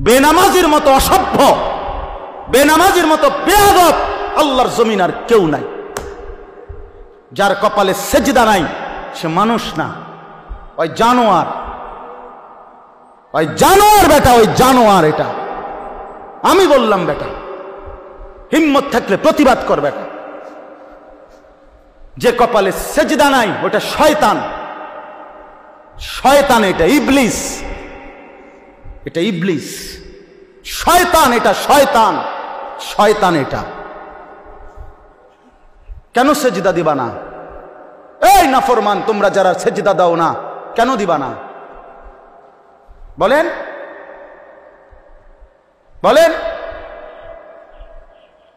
বেনামাজির মতো অসভ্য, বেনামাজির মতো বেয়াদব আল্লাহর জমিন আর কেউ নাই। যার কপালে সেজদা নাই সে মানুষ না, ওই জানোয়ার, ওই জানোয়ার বেটা, ওই জানোয়ার। এটা আমি বললাম বেটা, হিম্মত থাকলে প্রতিবাদ কর বেটা। যে কপালে সেজদা নাই ওটা শয়তান, শয়তান, এটা ইবলিস, এটা ইবলিস, শয়তান, এটা শয়তান, শয়তান এটা। কেন সেজদা দিবা না? এই নাফরমান তোমরা যারা সেজদা দাও না, কেন দিবা না বলেন? বলেন।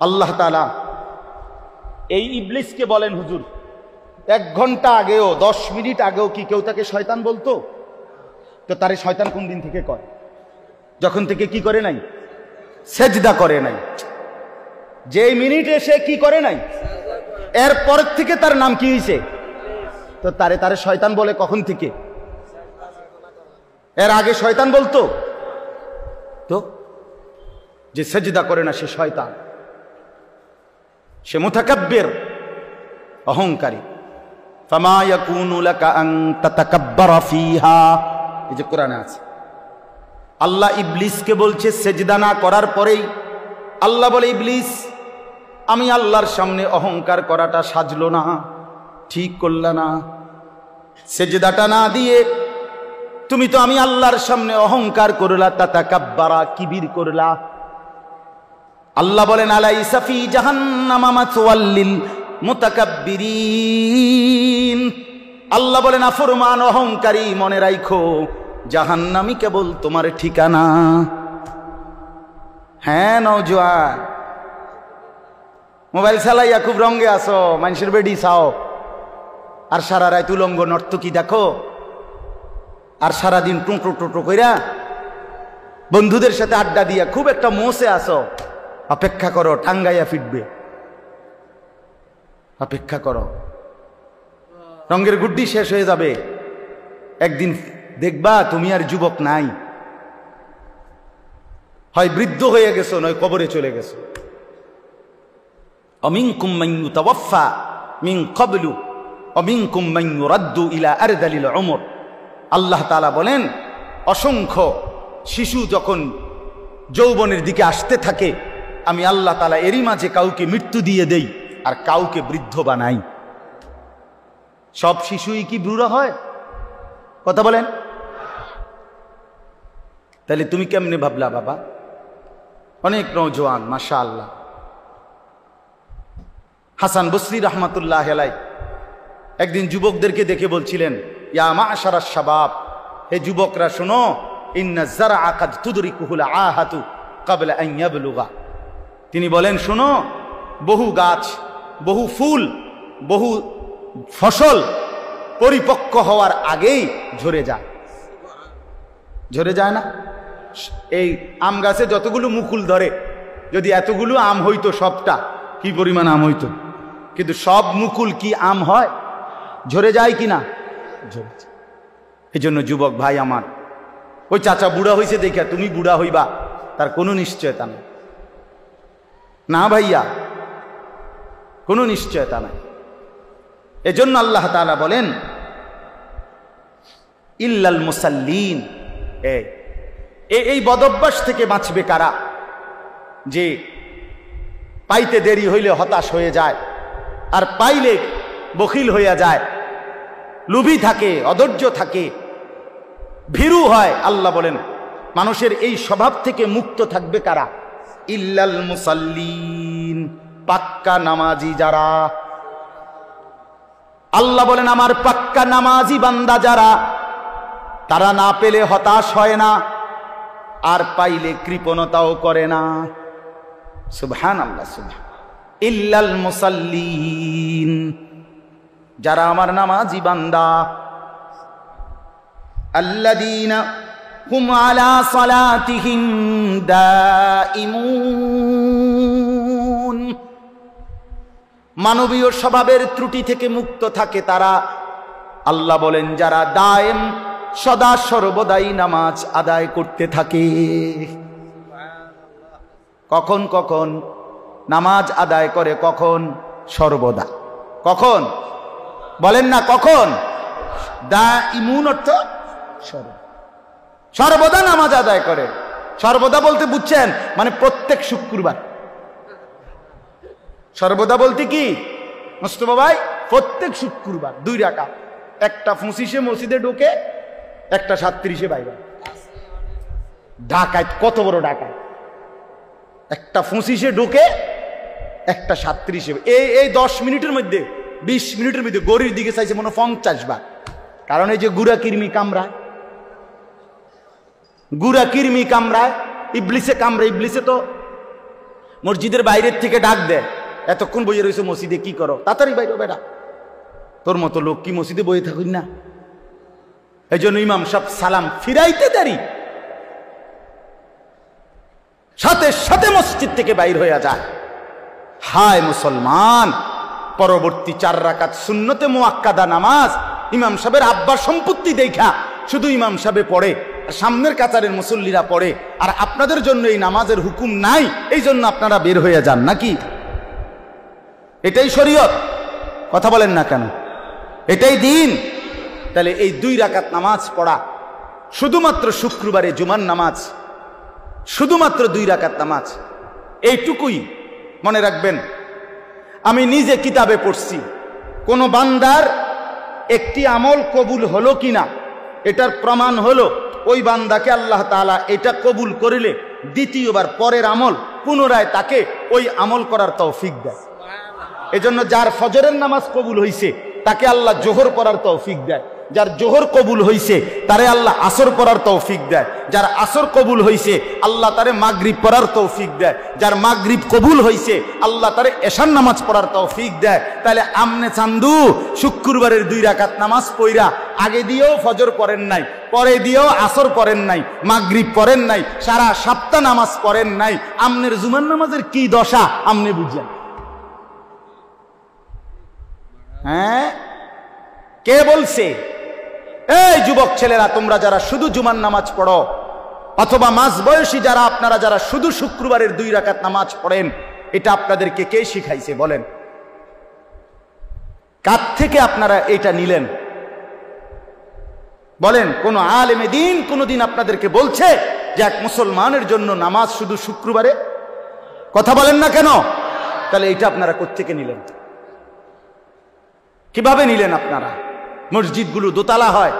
আল্লাহ তাআলা এই ইবলিসকে বলেন, হুজুর 1 ঘন্টা আগেও 10 মিনিট আগেও কি কেউ তাকে শয়তান বলতো? তো তারে শয়তান কোন দিন থেকে কয়? যখন থেকে কি করে নাই? সেজদা করে নাই। যেই মিনিটে সে কি করে নাই, এরপর থেকে তার নাম কি হয়েছে? তো তারে শয়তান বলে কখন থেকে? এর আগে শয়তান বলতো? তো যে সেজদা করে না সে শয়তান, সে মুতাকাব্বির, অহংকারী। ফামা ইয়াকুনু লাকা আন তাতাকাব্বারা ফিহা, এই যে কোরআনে আছে। আল্লাহ ইবলিসকে বলছে সেজদা না করার পরেই আল্লাহ বলে, ইবলিস আমি আল্লাহর সামনে অহংকার করাটা সাজলো না, ঠিক করলা না। সেজদাটা না দিয়ে তুমি তো আমি আল্লাহর সামনে অহংকার করলা, তাতাকাব্বারা, কিবির করলা। আল্লাহ বলেন, আলাইসা ফি জাহান্নামা মাসওয়াল লিল মুতাকাব্বিরিন। আল্লাহ বলেন, নাফরমান অহংকারী, মনে রাখো জাহান্নামই কেবল তোমার ঠিকানা। হ্যাঁ নওজোয়ান, মোবাইল চালাইয়া খুব রঙে আসো, মানুষের বেডি চাও, আর সারা রাত উলঙ্গ নর্তকী দেখো, আর সারাদিন টুঁটো টুঁটো কইরা বন্ধুদের সাথে আড্ডা দিয়া খুব একটা মোসে আসো। অপেক্ষা করো, টাঙ্গাইয়া ফিটবে, অপেক্ষা করো। রঙের গুড্ডি শেষ হয়ে যাবে, একদিন দেখবা তুমি আর যুবক নাই, হয় বৃদ্ধ হয়ে গেছো, নয় কবরে চলে গেছো। অমিনকুম মান ইউতাওয়াফা মিন ক্বাবলু অমিনকুম মান ইউরাদ্দু ইলা আরযালিল উমর। আল্লাহ তাআলা বলেন, অসংখ্য শিশু যখন যৌবনের দিকে আসতে থাকে, আমি আল্লাহ তাআলা এরই মাঝে কাউকে মৃত্যু দিয়ে দেই আর কাউকে বৃদ্ধ বানাই। সব শিশুই কি বুড়ো হয়? কথা বলেন। তাহলে তুমি কেমনে ভাবলা বাবা? অনেক নওজোয়ান মাশাআল্লাহ। হাসান বসরি রহমাতুল্লাহ আলাইহি একদিন যুবকদেরকে দেখে বলছিলেন, ইয়া মা'শারাশ শাবাব, হে যুবকরা শোনো, ইন্না যারআ কাদ তুদরিকুহুল আহাতু ক্বাবলা আন ইয়াবলুগা। তিনি বলেন, শোনো, বহু গাছ, বহু ফুল, বহু ফসল পরিপক্ক হওয়ার আগেই ঝরে যায়। ঝরে যায় না? এই আম গাছে যতগুলো মুকুল ধরে, যদি এতগুলো আম হইতো সবটা, কি পরিমাণ আম হইতো। কিন্তু সব মুকুল কি আম হয়? ঝরে যায় কি না? ঝরে যায়। এই জন্য যুবক ভাই আমার, ওই চাচা বুড়া হয়েছে দেখা তুমি বুড়া হইবা তার কোনো নিশ্চয়তা নেই। না ভাইয়া, কোনো নিশ্চয়তা নাই। এজন্য আল্লাহ তাআলা বলেন, ইল্লাল মুসাল্লিন। এই বদভ্যাস থেকে বাঁচবে কারা? যে পাইতে দেরি হইলে হতাশ হয়ে যায়, আর পাইলে বখিল হইয়া যায়, লোভী থাকে, অধৈর্য থাকে, ভীরু হয়। আল্লাহ বলেন, মানুষের এই স্বভাব থেকে মুক্ত থাকবে কারা? ইল্লাল মুসাল্লিন, পাক্কা নামাজি যারা। আল্লাহ বলেন, আমার পাক্কা নামাজি বান্দা যারা, তারা না পেলে হতাশ হয় না, আর পাইলে কৃপণতাও করে না। সুবহানাল্লাহ, সুবহান। ইল্লাল মুসাল্লিন, যারা আমার নামাজি বান্দা। আল্লাযীনা হুম আলা সালাতিহিম দাইমুন, মানবীয় স্বভাবের ত্রুটি থেকে মুক্ত থাকে তারা। আল্লাহ বলেন, যারা দায়েম, সদা সর্বদাই নামাজ আদায় করতে থাকে। কখন কখন নামাজ আদায় করে, কখন? সর্বদা। কখন বলেন না? কখন? দা ইমুন অর্থ সর্বদা নামাজ আদায় করে। সর্বদা বলতে বুঝছেন মানে প্রত্যেক শুক্রবার। সর্বদা বলতে কি মুস্তফা ভাই? প্রত্যেক শুক্রবার 2 রাকাত, একটা 25-এ মসজিদে ঢোকে, একটা 37-এ বাইরে। ঢাকায় কত বড় ঢাকায়! একটা 25-এ ঢোকে, একটা 37-এ। এই 10 মিনিটের মধ্যে 20 মিনিটের মধ্যে গরির দিকে চাইছে মনে 50 বার। কারণ এই যে গুড়া কিরমি কামড়ায়, গুড়া কিরমি কামড়ায়, ইবলিসে কামড়ায়। ইবলিসে তো মসজিদের বাইরের থেকে ডাক দেয়, এতক্ষণ বইয়ে রয়েছে মসজিদে, কি করো? তাড়াতাড়ি বাইরে বেটা, তোর মতো লোক কি মসজিদে বইয়ে থাকুন না? এই জন্য ইমাম সাহেব সালাম ফিরাইতে দেরি, সাথে সাথে মসজিদ থেকে বাইর হয়ে যায়। হায় মুসলমান, পরবর্তী 4 রাকাত সুন্নতে মুআক্কাদা নামাজ ইমাম সাহেবের আব্বার সম্পত্তি দেখা শুধু ইমাম সাহেবে পড়ে, সামনের কাতারের মুসল্লিরা পড়ে, আর আপনাদের জন্য এই নামাজের হুকুম নাই, এই জন্য আপনারা বের হয়ে যান নাকি? এটাই শরীয়ত? কথা বলেন না কেন? এটাই দিন? তাহলে এই 2 রাকাত নামাজ পড়া, শুধুমাত্র শুক্রবারে জুমার নামাজ, শুধুমাত্র 2 রাকাত নামাজ, এইটুকুই মনে রাখবেন। আমি নিজে কিতাবে পড়ছি, কোন বান্দার একটি আমল কবুল হলো কিনা এটার প্রমাণ হলো ওই বান্দাকে আল্লাহ তাআলা এটা কবুল করিলে দ্বিতীয়বার পরের আমল পুনরায় তাকে ওই আমল করার তৌফিক দেয়। এজন্য যার ফজরের নামাজ কবুল হইছে তাকে আল্লাহ জোহর পড়ার তৌফিক দেয়, যার জোহর কবুল হইছে তারে আল্লাহ আসর পড়ার তৌফিক দেয়, যার আসর কবুল হইছে আল্লাহ তারে মাগরিব পড়ার তৌফিক দেয়, যার মাগরিব কবুল হইছে আল্লাহ তারে এশার নামাজ পড়ার তৌফিক দেয়। তাহলে আমনে চান্দু শুক্রবারের 2 রাকাত নামাজ পইরা আগে দিয়েও ফজর পড়েন নাই, পরে দিয়েও আসর পড়েন নাই, মাগরিব পড়েন নাই, সারা সপ্তাহ নামাজ পড়েন নাই, আমনের জুমার নামাজের কি দশা আমনে বুঝেন? হ্যাঁ, কে বলছে? এই যুবক ছেলেরা, তোমরা যারা শুধু জুমার নামাজ পড়ো, অথবা মাঝ বয়সী যারা, আপনারা যারা শুধু শুক্রবারের 2 রাকাত নামাজ পড়েন, এটা আপনাদেরকে কে শিখাইছে বলেন? কার থেকে আপনারা এটা নিলেন বলেন? কোন আলেমে দ্বীন কোনদিন আপনাদেরকে বলছে যে এক মুসলমানের জন্য নামাজ শুধু শুক্রবারে? কথা বলেন না কেন? তাহলে এটা আপনারা কোত্থেকে নিলেন? কিভাবে নিলেন আপনারা? মসজিদগুলো দোতলা হয়,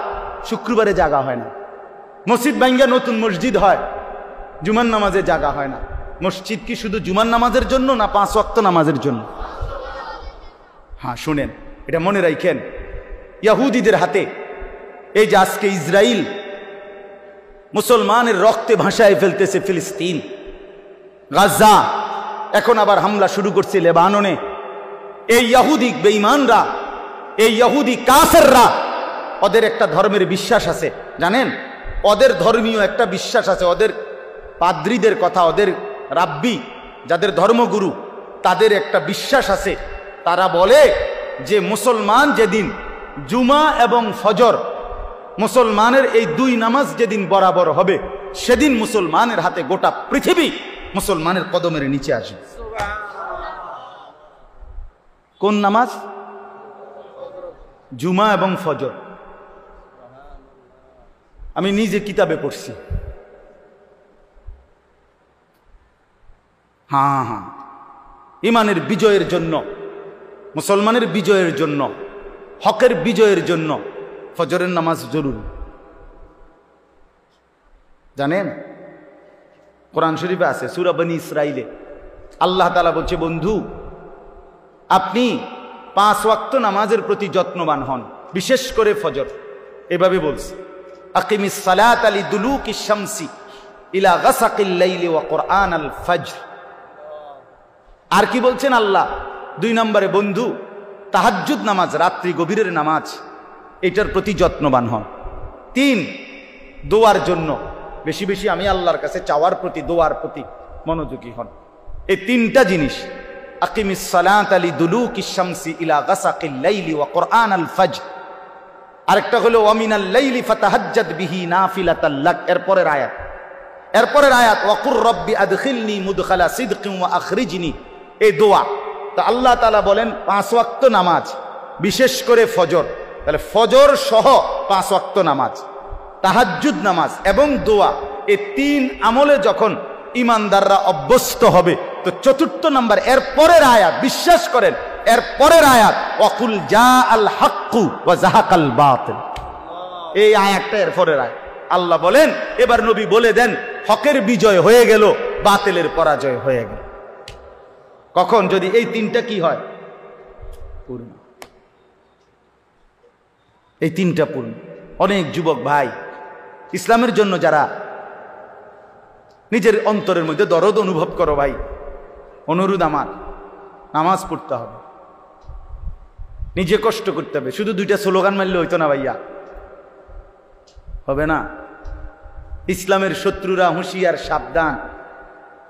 শুক্রবারে জায়গা হয় না। মসজিদ ভাঙ্গা নতুন মসজিদ হয়, জুমার নামাজে জায়গা হয় না। মসজিদ কি শুধু জুমার নামাজের জন্য না 5 ওয়াক্ত নামাজের জন্য? হ্যাঁ, শুনেন, এটা মনে রাখেন। ইহুদিদের হাতে এই যে আজকে ইসরায়েল মুসলমানের রক্তে ভাসায় ফেলতেছে ফিলিস্তিন, গাজা, এখন আবার হামলা শুরু করছে লেবাননে। এই ইহুদি বেঈমানরা, এই ইহুদি কাফেররা, ওদের একটা ধর্মের বিশ্বাস আছে জানেন? ওদের ধর্মীয় একটা বিশ্বাস আছে, ওদের পাদ্রীদের কথা, ওদের রাব্বি যাদের ধর্মগুরু তাদের একটা বিশ্বাস আছে। তারা বলে যে মুসলমান যেদিন জুমা এবং ফজর, মুসলমানের এই 2 নামাজ যেদিন বরাবর হবে, সেদিন মুসলমানের হাতে গোটা পৃথিবী মুসলমানের কদমের নিচে আসবে। কোন নামাজ? জুমা এবং ফজর। আমি নিজে কিতাবে পড়ছি। হ্যাঁ হ্যাঁ, ইমানের বিজয়ের জন্য, মুসলমানের বিজয়ের জন্য, হকের বিজয়ের জন্য ফজরের নামাজ জরুরি। জানেন, কোরআন শরীফে আছে, সূরা বনী ইসরাইলে আল্লাহ তাআলা বলছে, বন্ধু আপনি 5 ওয়াক্ত নামাজের প্রতি যত্নবান হন, বিশেষ করে ফজর। এভাবে বলছে, আকিমিস সালাত লিদুলুকিশ শামসি ইলা গাসাকিল লাইলি ওয়া কুরআনাল ফজর। আর কি বলছেন আল্লাহ? 2 নম্বরে, বন্ধু তাহাজ্জুদ নামাজ, রাত্রি গভীরের নামাজ, এটার প্রতি যত্নবান হন। 3, দোয়ার জন্য বেশি বেশি আমি আল্লাহর কাছে চাওয়ার প্রতি, দোয়ার প্রতি মনোযোগী হন। এই 3টা জিনিস, আকিমিস সালাত লিদুলুকিশ শামসি ইলা গাসাকিল লাইলি ওয়া কুরআনাল ফজর। আরেকটা হলো ওয়া মিনাল লাইলি ফাতাহাজ্জাদ বিহি নাফিলাতাল লাক, এর পরের আয়াত। এরপরের আয়াত ওয়াকুর রব্বি আদখিলনি মুদখালা সিদকিন ওয়া আখরিজনি, এই দোয়া। তা আল্লাহ তাআলা বলেন 5 ওয়াক্ত নামাজ, বিশেষ করে ফজর, তাহলে ফজর সহ 5 ওয়াক্ত নামাজ, তাহাজ্জুদ নামাজ এবং দোয়া, এই 3 আমলে যখন ইমানদাররা অভ্যস্ত হবে, তো 4 নাম্বার এর পরের আয়াত, বিশ্বাস করেন এর পরের আয়াত ওয়াকুল জাআল হাক্কু ওয়া যাহাকাল বাতিল, এই আয়াতটা এর পরের আয়াত। আল্লাহ বলেন এবার নবী বলে দেন হকের বিজয় হয়ে গেল, বাতিলের পরাজয় হয়ে গেল। কখন? যদি এই 3টা কি হয়? পূর্ণ। এই 3টা পূর্ণ। অনেক যুবক ভাই ইসলামের জন্য যারা নিজের অন্তরের মধ্যে দরদ অনুভব করো ভাই, অনুরোধ আমার, নামাজ পড়তে হবে, নিজে কষ্ট করতে হবে। শুধু 2টা স্লোগান মারলে হইতো না ভাইয়া, হবে না। ইসলামের শত্রুরা হুঁশিয়ার, সাবধান।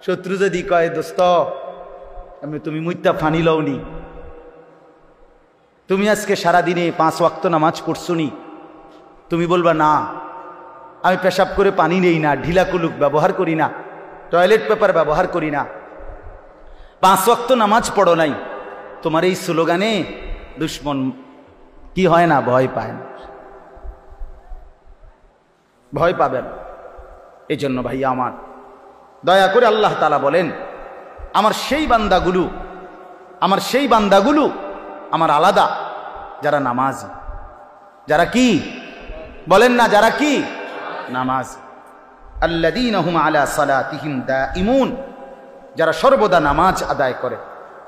শত্রু যদি কয় দোস্ত তুমি মুইতা ফানি লওনি, তুমি আজকে সারাদিনে 5 ওয়াক্ত নামাজ পড়ছো নি, তুমি বলবা না আমি পেশাব করে পানি নেই না, ঢিলা কুলুক ব্যবহার করি না, টয়লেট পেপার ব্যবহার করি না, 5 ওয়াক্ত নামাজ পড়ো নাই, তোমার এই স্লোগানে দুশ্মন কি হয় না? ভয় পায় না, ভয় পাবেন। এই জন্য ভাইয়া আমার, দয়া করে আল্লাহ তাআলা বলেন আমার সেই বান্দাগুলো আমার আলাদা, যারা নামাজি, যারা কি বলেন না, যারা কি নামাজ, আল্লাযীনা হুম আলা সালাতিহিম দাঈমুন, যারা সর্বদা নামাজ আদায় করে।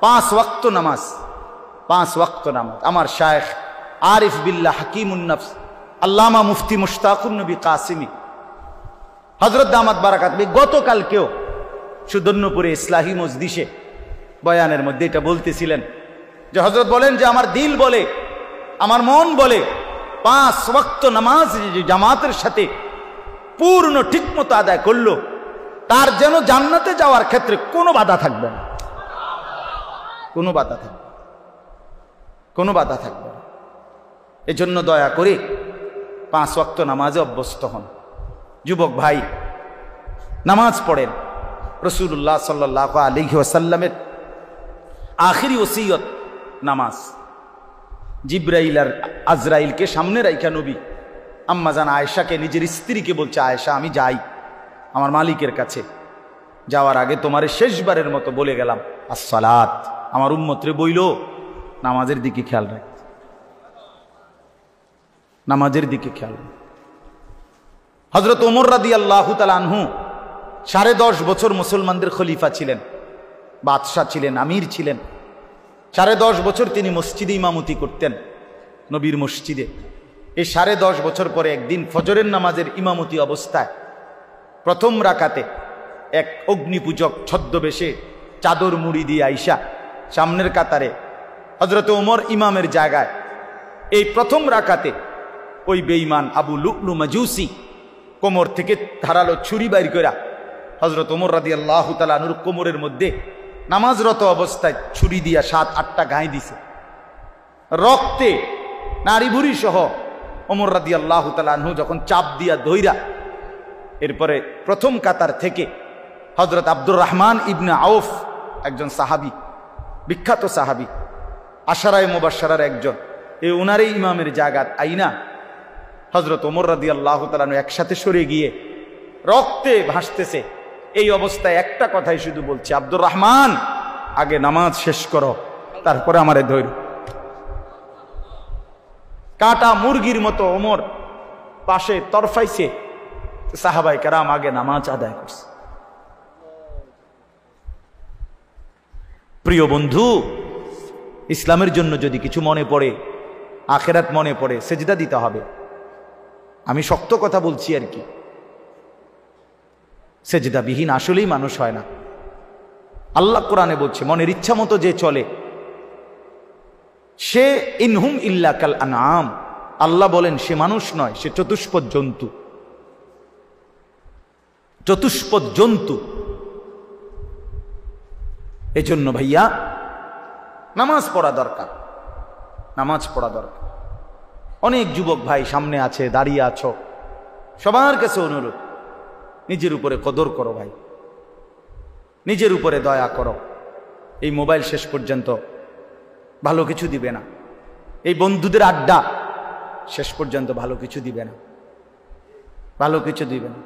5 ওয়াক্ত নামাজ, 5 ওয়াক্ত নামাজ। আমার শায়েখ আরিফ বিল্লাহ হাকিমুন নফস আল্লামা মুফতি মুশতাকুন নবী কাসিমি হযরত দামাত বারাকাত গতকালকেও সুদর্ণপুরে ইসলাহি মজলিসে বয়ানের মধ্যে এটা বলতেছিলেন যে হযরত বলেন যে আমার দিল বলে, আমার মন বলে 5 ওয়াক্ত নামাজ জামাতের সাথে পূর্ণ ঠিকমতো আদায় করলো, তার যেন জান্নাতে যাওয়ার ক্ষেত্রে কোনো বাধা থাকবে না, কোনো বাধা থাকবে, কোনো বাধা থাকবে না। এজন্য দয়া করে 5 ওয়াক্ত নামাজে অভ্যস্ত হন। যুবক ভাই নামাজ পড়েন। রাসূলুল্লাহ সাল্লাল্লাহু আলাইহি ওয়াসাল্লামের আখিরি ওসিয়ত নামাজ। জিবরাইল আর আজরাইলকে সামনে রাইখা নবী আম্মা জান আয়েশাকে, নিজের স্ত্রীকে বলছে, আয়েশা আমি যাই আমার মালিকের কাছে, যাওয়ার আগে তোমারে শেষবারের মতো বলে গেলাম আসসালাত। আমার উম্মতরে বইল নামাজের দিকে খেয়াল রাখ, নামাজের দিকে খেয়াল রাখ। হযরত ওমর রাদিয়াল্লাহু তাআলা আনহু 10.5 বছর মুসলমানদের খলিফা ছিলেন, বাদশাহ ছিলেন, আমির ছিলেন। 10.5 বছর তিনি মসজিদে ইমামতি করতেন, নবীর মসজিদে। এই 10.5 বছর পরে একদিন ফজরের নামাজের ইমামতি অবস্থায় প্রথম রাকাতে এক অগ্নিপূজক ছদ্মবেশে চাদর মুড়ি দিয়ে আইসা সামনের কাতারে হযরত ওমর ইমামের জায়গায়, এই প্রথম রাকাতে ওই বেঈমান আবু লু'লু মাজুসি কোমর থেকে ধারালো ছুরি বাইর কইরা হযরত ওমর রাদিয়াল্লাহু তাআলা আনহুর কোমরের মধ্যে নামাজরত অবস্থায় ছুরি দিয়া 7-8টা গায়ে দিছে। রক্তে নাড়ি ভুড়ি সহ ওমর রাদিয়াল্লাহু তাআলা আনহু যখন চাপ দিয়া ধইরা, এরপরে প্রথম কাতার থেকে হযরত আব্দুর রহমান ইবনে আউফ, একজন সাহাবী, বিখ্যাত সাহাবী, আশারায়ে মুবাশশারার একজন, এই উনারই ইমামের জায়গা আইনা হযরত ওমর রাদিয়াল্লাহু তাআলা আনহু একসাথে সরে গিয়ে রক্তে ভাসতেছে। এই অবস্থায় একটা কথাই শুধু বলছে, আব্দুর রহমান আগে নামাজ শেষ করো, তারপরে আমারে ধৈর। কাটা মুরগির মতো ওমর পাশে তরফাইছে, সাহাবায়ে কেরাম আগে নামাজ আদায় করছে। প্রিয় বন্ধু, ইসলামের জন্য যদি কিছু মনে পড়ে, আখেরাত মনে পড়ে, সেজদা দিতে হবে। আমি শক্ত কথা বলছি আর কি, সেজদাবিহীন আসলেই মানুষ হয় না। আল্লাহ কোরআনে বলছে মনের ইচ্ছা মতো যে চলে সে ইনহুম ইল্লা কাল আনআম, আল্লাহ বলেন সে মানুষ নয়, সে চতুষ্পদ জন্তু। চতুষ্পদ জন্তু। এজন্য ভাইয়া নামাজ পড়া দরকার, নামাজ পড়া দরকার। অনেক যুবক ভাই সামনে আছে, দাঁড়িয়ে আছো, সবার কাছে অনুরোধ নিজের উপরে কদর করো ভাই, নিজের উপরে দয়া করো। এই মোবাইল শেষ পর্যন্ত ভালো কিছু দিবে না, এই বন্ধুদের আড্ডা শেষ পর্যন্ত ভালো কিছু দিবে না, ভালো কিছু দিবে না।